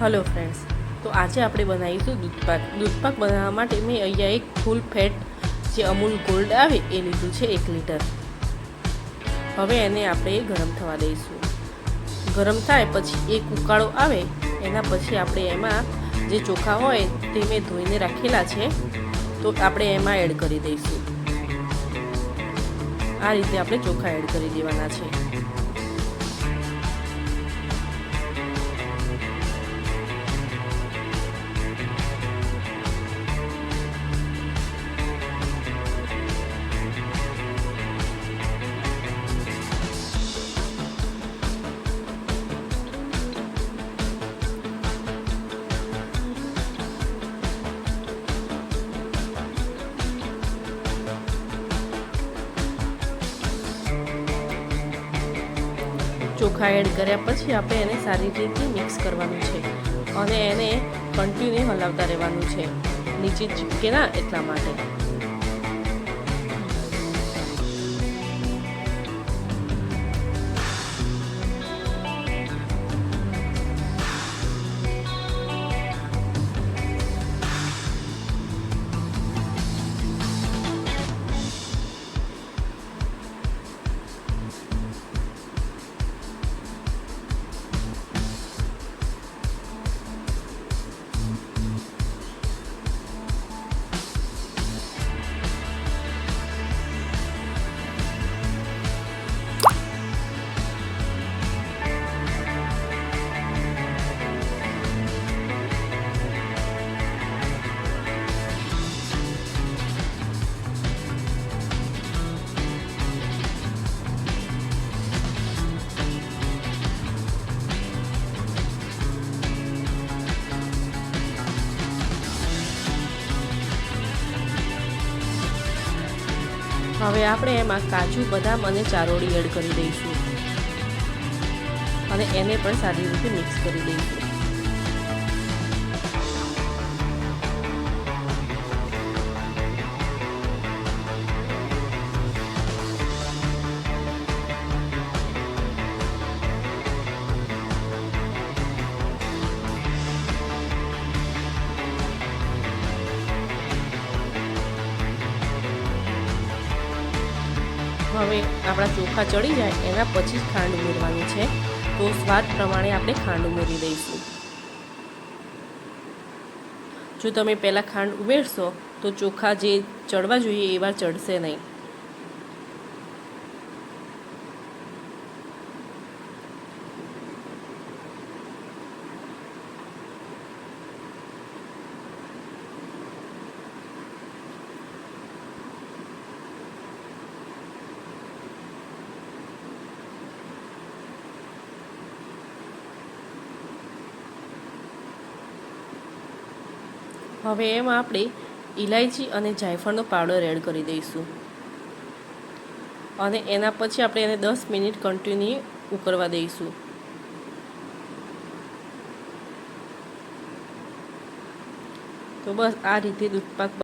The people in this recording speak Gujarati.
हेलो फ्रेंड्स, तो आज આપણે બનાવીશું દૂધપાક। દૂધપાક બનાવવા માટે મેં અહીંયા એક ફૂલ ફેટ જે અમૂલ ગોલ્ડ આવે એ લીધું છે 1 લીટર। હવે એને આપણે ગરમ થવા દઈશું। ગરમ થાય પછી એક ઉકાળો આવે એના પછી આપણે એમાં જે ચોખા હોય તે મેં ધોઈને રાખેલા છે તો આપણે એમાં એડ કરી દઈશું। આ રીતે આપણે ચોખા એડ કરી દેવાના છે। ચોખા એડ કર્યા પછી આપણે એને સારી રીતે મિક્સ કરવાનું છે અને એને કન્ટિન્યુ હલાવતા રહેવાનું છે, નીચે ચીપકે ના એટલા માટે। હવે આપણે એમાં કાજુ, બદામ અને ચારોળી એડ કરી દઈશું અને એને પણ સારી રીતે મિક્સ કરી દઈશું। હવે આપણા ચોખા ચડી જાય એના પછી જ ખાંડ ઉમેરવાની છે, તો સ્વાદ પ્રમાણે આપણે ખાંડ ઉમેરી દઈશું। જો તમે પહેલાં ખાંડ ઉમેરશો તો ચોખા જે ચડવા જોઈએ એવા ચડશે નહીં। હવે એમાં આપણે ઇલાયચી અને જાયફળનો પાવડર એડ કરી દઈશું અને એના પછી આપણે એને 10 મિનિટ કન્ટિન્યુ ઉકળવા દઈશું। તો બસ આ રીતે દૂધપાક